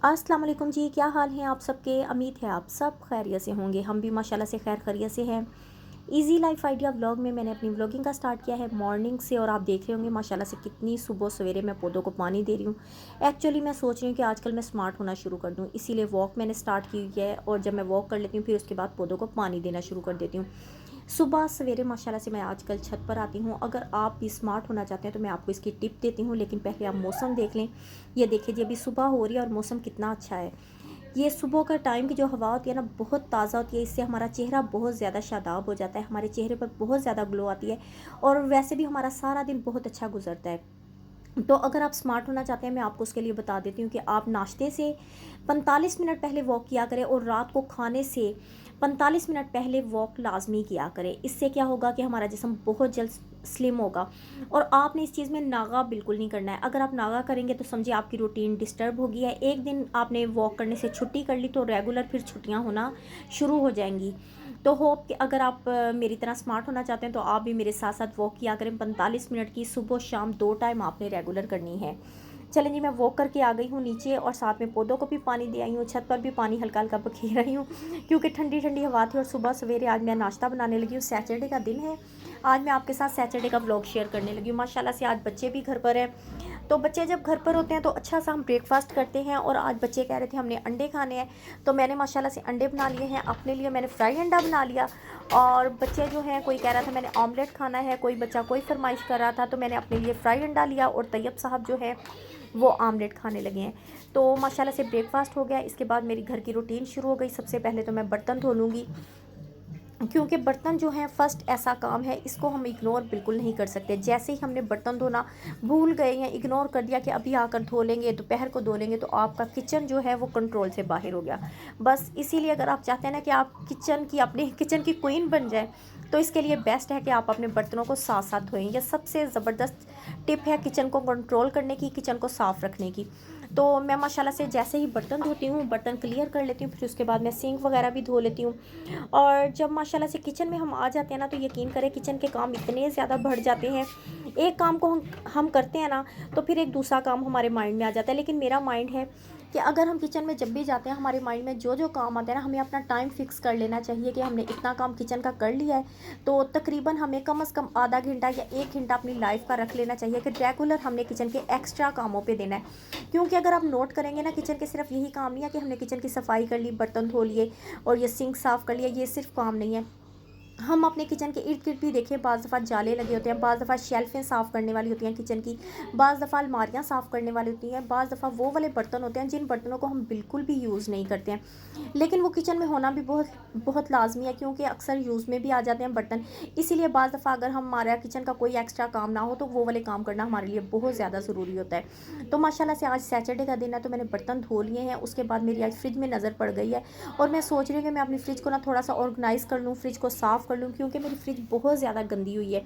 अस्सलाम वालेकुम जी, क्या हाल है आप सबके। उम्मीद है आप सब खैरियत से होंगे। हम भी माशाल्लाह से खैर खैरियत से हैं। इजी लाइफ आइडिया व्लॉग में मैंने अपनी व्लॉगिंग का स्टार्ट किया है मॉर्निंग से, और आप देख रहे होंगे माशाल्लाह से कितनी सुबह सवेरे मैं पौधों को पानी दे रही हूँ। एक्चुअली मैं सोच रही हूँ कि आजकल मैं स्मार्ट होना शुरू कर दूँ, इसीलिए वॉक मैंने स्टार्ट की हुई है। और जब मैं वॉक कर लेती हूँ फिर उसके बाद पौधों को पानी देना शुरू कर देती हूँ। सुबह सवेरे माशाल्लाह से मैं आजकल छत पर आती हूँ। अगर आप भी स्मार्ट होना चाहते हैं तो मैं आपको इसकी टिप देती हूँ, लेकिन पहले आप मौसम देख लें। ये देखिए जी, अभी सुबह हो रही है और मौसम कितना अच्छा है। ये सुबह का टाइम की जो हवा होती है ना, बहुत ताज़ा होती है। इससे हमारा चेहरा बहुत ज़्यादा शादाब हो जाता है, हमारे चेहरे पर बहुत ज़्यादा ग्लो आती है। और वैसे भी हमारा सारा दिन बहुत अच्छा गुजरता है। तो अगर आप स्मार्ट होना चाहते हैं, मैं आपको उसके लिए बता देती हूँ कि आप नाश्ते से 45 मिनट पहले वॉक किया करें, और रात को खाने से 45 मिनट पहले वॉक लाजमी किया करें। इससे क्या होगा कि हमारा जिस्म बहुत जल्द स्लिम होगा। और आपने इस चीज़ में नागा बिल्कुल नहीं करना है। अगर आप नागा करेंगे तो समझिए आपकी रूटीन डिस्टर्ब होगी है। एक दिन आपने वॉक करने से छुट्टी कर ली तो रेगुलर फिर छुट्टियाँ होना शुरू हो जाएंगी। तो होप कि अगर आप मेरी तरह स्मार्ट होना चाहते हैं तो आप भी मेरे साथ साथ वॉक किया करें। 45 मिनट की सुबह शाम 2 टाइम आपने रेगुलर करनी है। चलें जी, मैं वॉक करके आ गई हूँ नीचे, और साथ में पौधों को भी पानी दे आई हूँ। छत पर भी पानी हल्का हल्का बखेर रही हूँ क्योंकि ठंडी ठंडी हवा थी। और सुबह सवेरे आज मैं नाश्ता बनाने लगी हूँ। सैटरडे का दिन है। आज मैं आपके साथ सैटरडे का व्लॉग शेयर करने लगी हूँ। माशाल्लाह से आज बच्चे भी घर पर हैं। तो बच्चे जब घर पर होते हैं तो अच्छा सा हम ब्रेकफास्ट करते हैं। और आज बच्चे कह रहे थे हमने अंडे खाने हैं, तो मैंने माशाल्लाह से अंडे बना लिए हैं। अपने लिए मैंने फ्राई अंडा बना लिया। और बच्चे जो हैं, कोई कह रहा था मैंने ऑमलेट खाना है, कोई बच्चा कोई फरमाइश कर रहा था, तो मैंने अपने लिए फ्राई अंडा लिया। और तैयब साहब जो है वो आमलेट खाने लगे हैं। तो माशाल्लाह से ब्रेकफास्ट हो गया। इसके बाद मेरी घर की रूटीन शुरू हो गई। सबसे पहले तो मैं बर्तन धो लूँगी, क्योंकि बर्तन जो है फर्स्ट ऐसा काम है, इसको हम इग्नोर बिल्कुल नहीं कर सकते। जैसे ही हमने बर्तन धोना भूल गए या इग्नोर कर दिया कि अभी आकर धो लेंगे, दोपहर को धो लेंगे, तो आपका किचन जो है वो कंट्रोल से बाहर हो गया। बस इसीलिए अगर आप चाहते हैं ना कि आप अपने किचन की क्वीन बन जाए, तो इसके लिए बेस्ट है कि आप अपने बर्तनों को साथ साथ धोएं। यह सबसे ज़बरदस्त टिप है किचन को कंट्रोल करने की, किचन को साफ़ रखने की। तो मैं माशाल्लाह से जैसे ही बर्तन धोती हूँ, बर्तन क्लियर कर लेती हूँ, फिर उसके बाद मैं सिंक वगैरह भी धो लेती हूँ। और जब माशाल्लाह से किचन में हम आ जाते हैं ना, तो यकीन करें किचन के काम इतने ज़्यादा बढ़ जाते हैं। एक काम को हम करते हैं ना, तो फिर एक दूसरा काम हमारे माइंड में आ जाता है। लेकिन मेरा माइंड है कि अगर हम किचन में जब भी जाते हैं, हमारे माइंड में जो जो काम आता है ना, हमें अपना टाइम फिक्स कर लेना चाहिए कि हमने इतना काम किचन का कर लिया है। तो तकरीबन हमें कम से कम आधा घंटा या 1 घंटा अपनी लाइफ का रख लेना चाहिए कि रेगुलर हमने किचन के एक्स्ट्रा कामों पे देना है। क्योंकि अगर आप नोट करेंगे ना, किचन के सिर्फ यही काम नहीं है कि हमने किचन की सफाई कर ली, बर्तन धो लिए और ये सिंक साफ़ कर लिया, ये सिर्फ काम नहीं है। हम अपने किचन के इर्द गिर्द भी देखें, बाज़ दफ़ा जाले लगे होते हैं, बाज़ दफ़ा शेल्फ़ें साफ़ करने वाली होती हैं किचन की, बाज़ दफ़ा अलमारियाँ साफ़ करने वाली होती हैं, बाज़ दफ़ा वो वाले बर्तन होते हैं जिन बर्तनों को हम बिल्कुल भी यूज़ नहीं करते हैं, लेकिन वो किचन में होना भी बहुत बहुत लाजमी है, क्योंकि अक्सर यूज़ में भी आ जाते हैं बर्तन। इसीलिए बाज़ दफ़ा अगर हमारा किचन का कोई एक्स्ट्रा काम ना हो, तो वो वाले काम करना हमारे लिए बहुत ज़्यादा ज़रूरी होता है। तो माशाल्लाह से आज सैटरडे का दिन है, तो मैंने बर्तन धो लिए हैं। उसके बाद मेरी आज फ्रिज में नज़र पड़ गई है, और मैं सोच रही हूँ कि मैं अपनी फ्रिज को ना थोड़ा सा ऑर्गेनाइज़ कर लूँ, फ्रिज को साफ़ कर लूँ, क्योंकि मेरी फ्रिज बहुत ज़्यादा गंदी हुई है।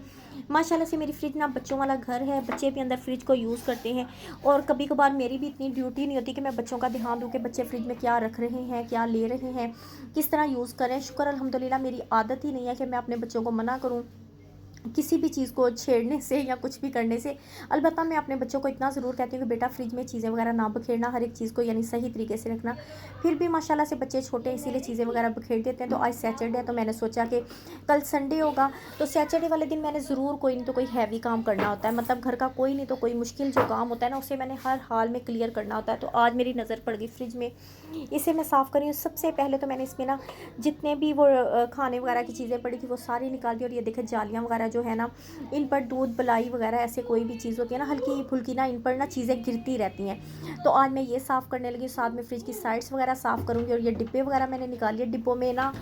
माशाल्लाह से मेरी फ्रिज ना बच्चों वाला घर है, बच्चे भी अंदर फ्रिज को यूज़ करते हैं। और कभी कभार मेरी भी इतनी ड्यूटी नहीं होती कि मैं बच्चों का ध्यान दूँ कि बच्चे फ्रिज में क्या रख रहे हैं, क्या ले रहे हैं, किस तरह यूज़ करें। शुक्र अल्हम्दुलिल्लाह मेरी आदत ही नहीं है कि मैं अपने बच्चों को मना करूँ किसी भी चीज़ को छेड़ने से या कुछ भी करने से। अलबत्ता मैं अपने बच्चों को इतना ज़रूर कहती हूँ कि बेटा फ्रिज में चीज़ें वगैरह ना बखेरना, हर एक चीज़ को यानी सही तरीके से रखना। फिर भी माशाल्लाह से बच्चे छोटे हैं, इसीलिए चीज़ें वगैरह बखेर देते हैं। तो आज सैटरडे है, तो मैंने सोचा कि कल संडे होगा, तो सैटरडे वाले दिन मैंने ज़रूर कोई नहीं तो कोई हैवी काम करना होता है। मतलब घर का कोई नहीं तो कोई मुश्किल जो काम होता है ना, उसे मैंने हर हाल में क्लियर करना होता है। तो आज मेरी नज़र पड़ गई फ्रिज में, इसे मैं साफ़ करी हूँ। सबसे पहले तो मैंने इसमें ना जितने भी वो खाने वगैरह की चीज़ें पड़ी थी वो सारी निकाल दी। और ये देखें जालियाँ वगैरह जो है ना, इन पर दूध बलाई वगैरह ऐसे कोई भी चीज़ होती है ना, हल्की फुल्की ना इन पर ना चीज़ें गिरती रहती हैं। तो आज मैं ये साफ़ करने लगी, साथ में फ्रिज की साइड्स वगैरह साफ़ करूँगी। और ये डिब्बे वगैरह मैंने निकाल लिए। डिब्बों में ना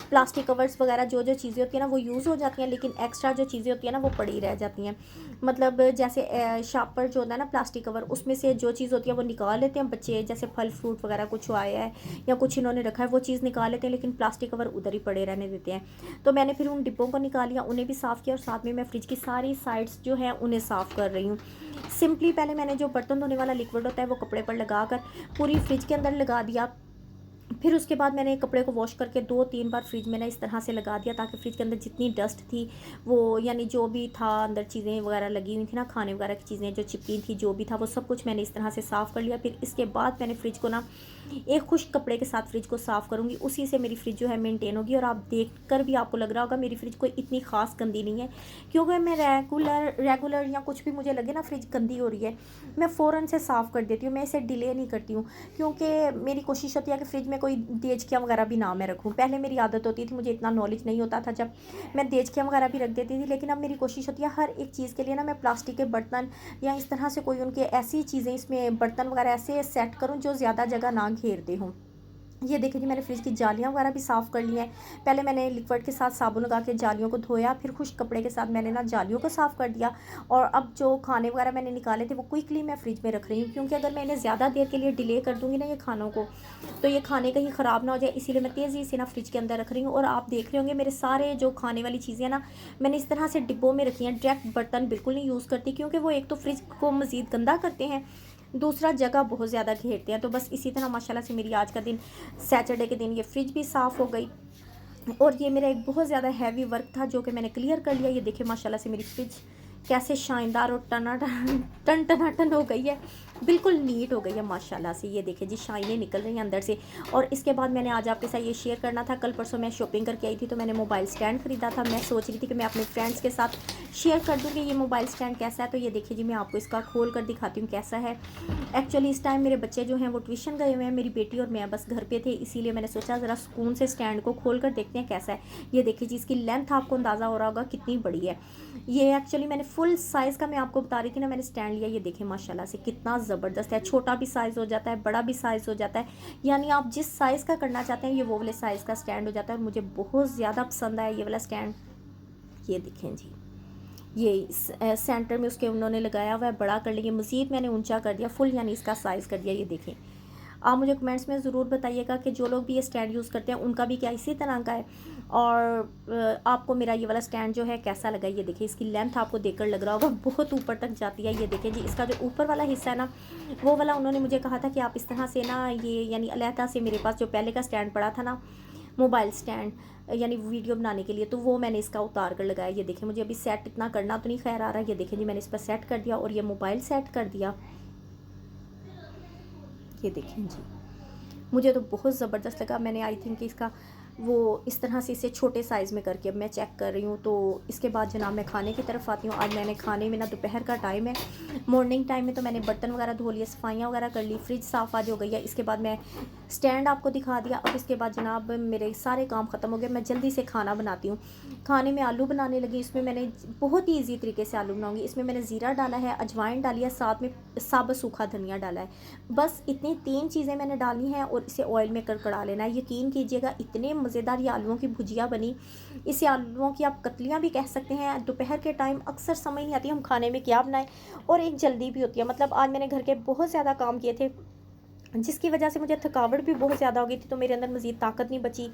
प्लास्टिक कवर्स वगैरह जो जो चीज़ें होती हैं ना वो यूज़ हो जाती हैं, लेकिन एक्स्ट्रा जो चीज़ें होती हैं ना वो पड़ी रह जाती हैं। मतलब जैसे शापर जो होता है ना प्लास्टिक कवर, उसमें से जो चीज़ होती है वो निकाल लेते हैं बच्चे, जैसे फल फ्रूट वगैरह कुछ आया है या कुछ इन्होंने रखा है वो चीज़ निकाल लेते हैं, लेकिन प्लास्टिक कवर उधर ही पड़े रहने देते हैं। तो मैंने फिर उन डिब्बों को निकाल लिया, उन्हें भी साफ़ किया, और साथ में मैं फ्रिज की सारी साइड्स जो हैं उन्हें साफ़ कर रही हूँ। सिंपली पहले मैंने जो बर्तन धोने वाला लिक्विड होता है वो कपड़े पर लगाकर पूरी फ्रिज के अंदर लगा दिया। फिर उसके बाद मैंने कपड़े को वॉश करके 2-3 बार फ्रिज में ना इस तरह से लगा दिया, ताकि फ्रिज के अंदर जितनी डस्ट थी वो, यानी जो भी था अंदर चीज़ें वगैरह लगी हुई थी ना, खाने वगैरह की चीज़ें जो चिपकी थी, जो भी था वो सब कुछ मैंने इस तरह से साफ़ कर लिया। फिर इसके बाद मैंने फ्रिज को ना एक खुश्क कपड़े के साथ फ्रिज को साफ़ करूँगी, उसी से मेरी फ्रिज जो है मेंटेन होगी। और आप देख कर भी आपको लग रहा होगा मेरी फ्रिज कोई इतनी ख़ास गंदी नहीं है, क्योंकि मैं रेगुलर या कुछ भी मुझे लगे ना फ्रिज गंदी हो रही है, मैं फ़ौरन से साफ़ कर देती हूँ, मैं इसे डिले नहीं करती हूँ। क्योंकि मेरी कोशिश होती है कि फ्रिज में कोई देचकियाँ वगैरह भी ना मैं रखूँ। पहले मेरी आदत होती थी, मुझे इतना नॉलेज नहीं होता था, जब मैं देचकियाँ वगैरह भी रख देती थी, लेकिन अब मेरी कोशिश होती है हर एक चीज़ के लिए ना मैं प्लास्टिक के बर्तन या इस तरह से कोई उनके ऐसी चीज़ें इसमें बर्तन वगैरह ऐसे सेट करूँ जो ज़्यादा जगह ना घेरते हों। ये देखिए जी, मैंने फ्रिज की जालियाँ वगैरह भी साफ़ कर ली हैं। पहले मैंने लिक्विड के साथ साबुन लगा के जालियों को धोया, फिर खुश्क कपड़े के साथ मैंने ना जालियों को साफ़ कर दिया। और अब जो खाने वगैरह मैंने निकाले थे वो क्विकली मैं फ्रिज में रख रही हूँ, क्योंकि अगर मैं इन्हें ज़्यादा देर के लिए डिले कर दूँगी ना ये खानों को, तो ये खाने कहीं ख़राब ना हो जाए, इसीलिए मैं तेज़ी से ना फ्रिज के अंदर रख रही हूँ। और आप देख रहे होंगे मेरे सारे जो खाने वाली चीज़ें ना मैंने इस तरह से डिब्बों में रखी हैं। डायरेक्ट बर्तन बिल्कुल नहीं यूज़ करती, क्योंकि वो एक तो फ्रिज को मज़ीद गंदा करते हैं, दूसरा जगह बहुत ज़्यादा घेरते हैं। तो बस इसी तरह माशाल्लाह से मेरी आज का दिन, सैटरडे के दिन, ये फ्रिज भी साफ़ हो गई। और ये मेरा एक बहुत ज़्यादा हैवी वर्क था जो कि मैंने क्लियर कर लिया। ये देखिए माशाल्लाह से मेरी फ्रिज कैसे शानदार और टनाटन हो गई है, बिल्कुल नीट हो गई है माशाल्लाह से। ये देखिए जी, शाइनें निकल रही हैं अंदर से। और इसके बाद मैंने आज आपके साथ ये शेयर करना था, कल परसों मैं शॉपिंग करके आई थी, तो मैंने मोबाइल स्टैंड ख़रीदा था। मैं सोच रही थी कि मैं अपने फ्रेंड्स के साथ शेयर कर दूँ कि ये मोबाइल स्टैंड कैसा है। तो ये देखिए जी, मैं आपको इसका खोल कर दिखाती हूँ कैसा है। एक्चुअली इस टाइम मेरे बच्चे जो हैं वो ट्यूशन गए हुए हैं, मेरी बेटी और मैं बस घर पे थे, इसीलिए मैंने सोचा ज़रा सुकून से स्टैंड को खोल कर देखते हैं कैसा है। ये देखिए जी, इसकी लेंथ आपको अंदाज़ा हो रहा होगा कितनी बड़ी है। ये एक्चुअली मैंने फुल साइज़ का, मैं आपको बता रही थी ना, मैंने स्टैंड लिया। ये देखिए माशाल्लाह से कितना ज़बरदस्त है, छोटा भी साइज़ हो जाता है, बड़ा भी साइज़ हो जाता है, यानी आप जिस साइज़ का करना चाहते हैं ये वो वाले साइज़ का स्टैंड हो जाता है। और मुझे बहुत ज़्यादा पसंद आया ये वाला स्टैंड। ये देखें जी, ये सेंटर में उसके उन्होंने लगाया हुआ है, बड़ा कर लिया, मज़ीद मैंने ऊंचा कर दिया, फुल यानी इसका साइज़ कर दिया। ये देखें, आप मुझे कमेंट्स में ज़रूर बताइएगा कि जो लोग भी ये स्टैंड यूज़ करते हैं उनका भी क्या इसी तरह का है, और आपको मेरा ये वाला स्टैंड जो है कैसा लगा। ये देखिए, इसकी लेंथ आपको देखकर लग रहा होगा बहुत ऊपर तक जाती है। ये देखिए जी, इसका जो ऊपर वाला हिस्सा है ना, वो वाला उन्होंने मुझे कहा था कि आप इस तरह से ना, ये यानी अलहदा से मेरे पास जो पहले का स्टैंड पड़ा था ना, मोबाइल स्टैंड, यानी वीडियो बनाने के लिए, तो वो मैंने इसका उतार कर लगाया। ये देखिए, मुझे अभी सेट इतना करना तो नहीं खैर आ रहा है। ये देखिए जी, मैंने इस पर सेट कर दिया और ये मोबाइल सेट कर दिया। ये देखें जी, मुझे तो बहुत ज़बरदस्त लगा। मैंने आई थिंक इसका वो इस तरह से इसे छोटे साइज़ में करके अब मैं चेक कर रही हूँ। तो इसके बाद जनाब मैं खाने की तरफ आती हूँ। आज मैंने खाने में ना, दोपहर का टाइम है, मॉर्निंग टाइम में तो मैंने बर्तन वगैरह धो लिए, सफाइयाँ वगैरह कर ली, फ्रिज साफ़ आज हो गई है। इसके बाद मैं स्टैंड आपको दिखा दिया। अब इसके बाद जनाब मेरे सारे काम ख़त्म हो गए, मैं जल्दी से खाना बनाती हूँ। खाने में आलू बनाने लगी। इसमें मैंने बहुत ही ईजी तरीके से आलू बनाऊँगी। इसमें मैंने ज़ीरा डाला है, अजवाइन डाली है, साथ में साबुत सूखा धनिया डाला है। बस इतनी 3 चीज़ें मैंने डाली हैं और इसे ऑयल में कड़कड़ा लेना है। यकीन कीजिएगा, इतने मज़ेदार ये आलूओं की भुजिया बनी। इसे आलूओं की आप कतलियाँ भी कह सकते हैं। दोपहर के टाइम अक्सर समझ नहीं आती हम खाने में क्या बनाएं, और एक जल्दी भी होती है। मतलब आज मैंने घर के बहुत ज़्यादा काम किए थे, जिसकी वजह से मुझे थकावट भी बहुत ज़्यादा हो गई थी, तो मेरे अंदर मज़ीद ताकत नहीं बची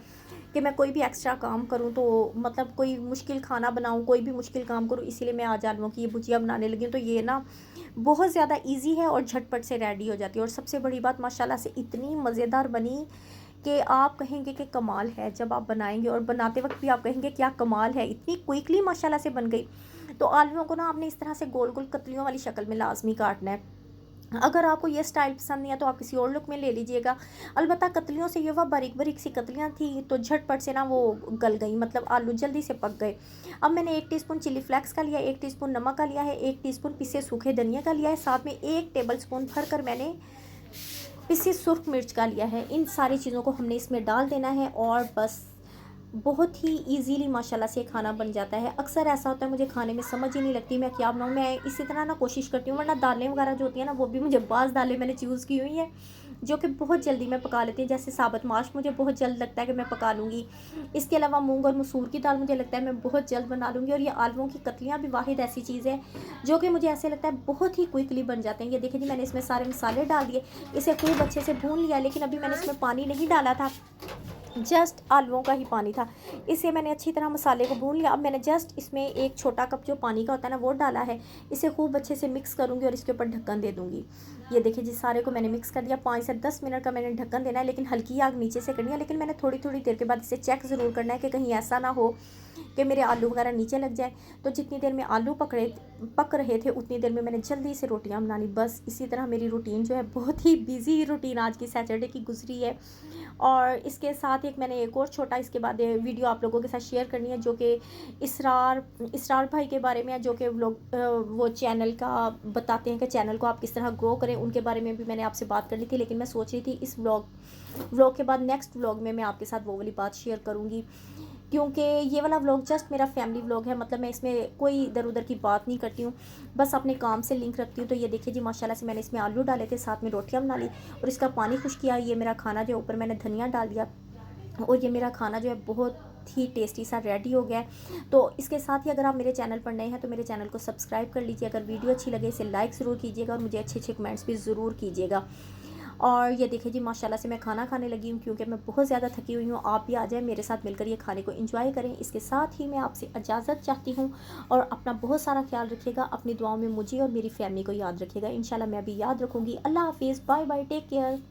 कि मैं कोई भी एक्स्ट्रा काम करूं, तो मतलब कोई मुश्किल खाना बनाऊं, कोई भी मुश्किल काम करूं। इसीलिए मैं आज आलूओं की ये भुजिया बनाने लगी हूं। तो ये ना बहुत ज़्यादा इजी है और झटपट से रेडी हो जाती है। और सबसे बड़ी बात, माशाल्लाह से इतनी मज़ेदार बनी कि आप कहेंगे कि कमाल है। जब आप बनाएंगे और बनाते वक्त भी आप कहेंगे क्या कमाल है, इतनी क्विकली माशाल्लाह से बन गई। तो आलूओं को ना आपने इस तरह से गोल गोल कतलियों वाली शक्ल में लाजमी काटना है। अगर आपको ये स्टाइल पसंद नहीं है तो आप किसी और लुक में ले लीजिएगा। अलबत्ता कतलियों से ये वह बारीक बारीक सी कतलियाँ थी, तो झटपट से ना वो गल गई, मतलब आलू जल्दी से पक गए। अब मैंने 1 टीस्पून चिली फ्लेक्स का लिया, 1 टीस्पून नमक का लिया है, 1 टीस्पून पिसे सूखे धनिया का लिया है, साथ में 1 टेबल स्पून भर कर मैंने पिसी सुर्ख मिर्च का लिया है। इन सारी चीज़ों को हमने इसमें डाल देना है और बस बहुत ही इजीली माशाल्लाह से खाना बन जाता है। अक्सर ऐसा होता है मुझे खाने में समझ ही नहीं लगती मैं क्या बनाऊँ। मैं इसी तरह ना कोशिश करती हूँ, वरना दालें वगैरह जो होती हैं ना, वो भी मुझे बाज़ दालें मैंने चूज़ की हुई हैं जो कि बहुत जल्दी मैं पका लेती हूँ। जैसे साबुत माश मुझे बहुत जल्द लगता है कि मैं पका लूँगी। इसके अलावा मूंग और मसूर की दाल मुझे लगता है मैं बहुत जल्द बना लूँगी। और ये आलूओं की कतलियाँ भी वाहिद ऐसी चीज़ है जो कि मुझे ऐसे लगता है बहुत ही क्विकली बन जाते हैं। ये देखिए जी, मैंने इसमें सारे मसाले डाल दिए, इसे खूब अच्छे से भून लिया, लेकिन अभी मैंने इसमें पानी नहीं डाला था जस्ट आलूओं का ही पानी था। इसे मैंने अच्छी तरह मसाले को भून लिया। अब मैंने जस्ट इसमें एक छोटा कप जो पानी का होता है ना वो डाला है। इसे खूब अच्छे से मिक्स करूँगी और इसके ऊपर ढक्कन दे दूँगी। ये देखिए जी, सारे को मैंने मिक्स कर दिया। 5 से 10 मिनट का मैंने ढक्कन देना है, लेकिन हल्की आग नीचे से करनी है। लेकिन मैंने थोड़ी-थोड़ी देर के बाद इसे चेक ज़रूर करना है कि कहीं ऐसा ना हो कि मेरे आलू वगैरह नीचे लग जाए। तो जितनी देर में आलू पक रहे थे उतनी देर में मैंने जल्दी से रोटियाँ बनानी। बस इसी तरह मेरी रूटीन जो है, बहुत ही बिज़ी रूटीन आज की सैटरडे की गुज़री है। और इसके साथ एक मैंने एक और छोटा इसके बाद वीडियो आप लोगों के साथ शेयर करनी है, जो कि इसरार इसरार भाई के बारे में है, जो कि वो चैनल का बताते हैं कि चैनल को आप किस तरह ग्रो करें। उनके बारे में भी मैंने आपसे बात करनी थी, लेकिन मैं सोच रही थी इस व्लॉग के बाद नेक्स्ट व्लॉग में मैं आपके साथ वो वाली बात शेयर करूँगी, क्योंकि ये वाला व्लॉग जस्ट मेरा फैमिली व्लॉग है। मतलब मैं इसमें कोई इधर उधर की बात नहीं करती हूँ, बस अपने काम से लिंक रखती हूँ। तो ये देखिए जी, माशाल्लाह से मैंने इसमें आलू डाले थे, साथ में रोटियाँ बना ली और इसका पानी खुश किया। ये मेरा खाना जो ऊपर मैंने धनिया डाल दिया और ये मेरा खाना जो है बहुत ही टेस्टी सा रेडी हो गया है। तो इसके साथ ही अगर आप मेरे चैनल पर नए हैं तो मेरे चैनल को सब्सक्राइब कर लीजिए। अगर वीडियो अच्छी लगे इसे लाइक ज़रूर कीजिएगा और मुझे अच्छे अच्छे कमेंट्स भी ज़रूर कीजिएगा। और ये देखिए जी, माशाल्लाह से मैं खाना खाने लगी हूँ, क्योंकि मैं बहुत ज़्यादा थकी हुई हूँ। आप भी आ जाएँ मेरे साथ मिलकर ये खाने को एंजॉय करें। इसके साथ ही मैं आपसे इजाज़त चाहती हूँ और अपना बहुत सारा ख्याल रखिएगा। अपनी दुआओं में मुझे और मेरी फैमिली को याद रखिएगा। इंशाल्लाह मैं भी याद रखूँगी। अल्लाह हाफिज़, बाय बाय, टेक केयर।